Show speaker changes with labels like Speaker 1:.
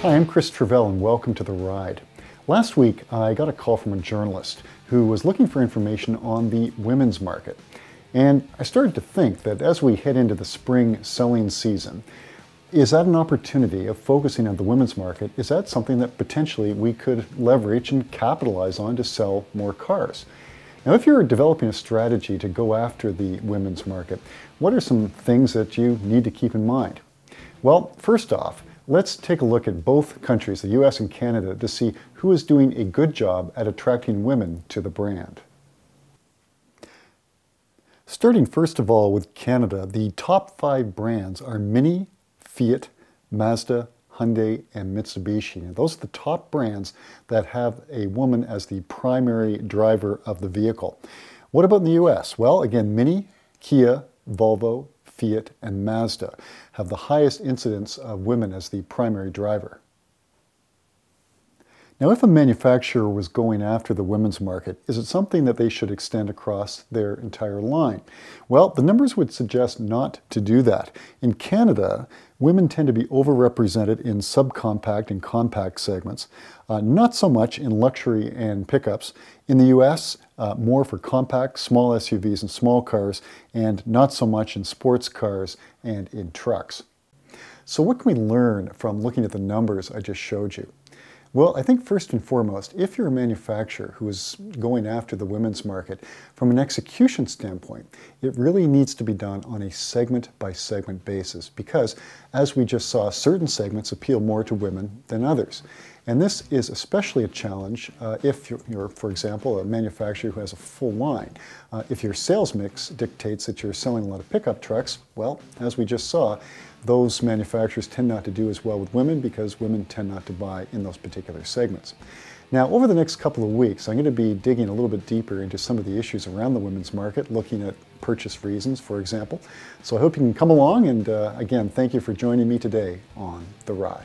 Speaker 1: Hi, I'm Chris Travell and welcome to The Ride. Last week I got a call from a journalist who was looking for information on the women's market. And I started to think that as we head into the spring selling season, is that an opportunity of focusing on the women's market? Is that something that potentially we could leverage and capitalize on to sell more cars? Now, if you're developing a strategy to go after the women's market, what are some things that you need to keep in mind? Well, first off, let's take a look at both countries, the US and Canada, to see who is doing a good job at attracting women to the brand. Starting first of all with Canada, the top 5 brands are Mini, Fiat, Mazda, Hyundai, and Mitsubishi. And those are the top brands that have a woman as the primary driver of the vehicle. What about in the US? Well, again, Mini, Kia, Volvo, Fiat, and Mazda have the highest incidence of women as the primary driver. Now, if a manufacturer was going after the women's market, is it something that they should extend across their entire line? Well, the numbers would suggest not to do that. In Canada, women tend to be overrepresented in subcompact and compact segments, not so much in luxury and pickups. In the US, more for compact, small SUVs and small cars, and not so much in sports cars and in trucks. So what can we learn from looking at the numbers I just showed you? Well, I think first and foremost, if you're a manufacturer who is going after the women's market, from an execution standpoint, it really needs to be done on a segment-by-segment basis because, as we just saw, certain segments appeal more to women than others. And this is especially a challenge if you're, for example, a manufacturer who has a full line. If your sales mix dictates that you're selling a lot of pickup trucks, well, as we just saw, those manufacturers tend not to do as well with women because women tend not to buy in those particular segments. Now, over the next couple of weeks, I'm going to be digging a little bit deeper into some of the issues around the women's market, looking at purchase reasons, for example. So I hope you can come along, and again, thank you for joining me today on The Ride.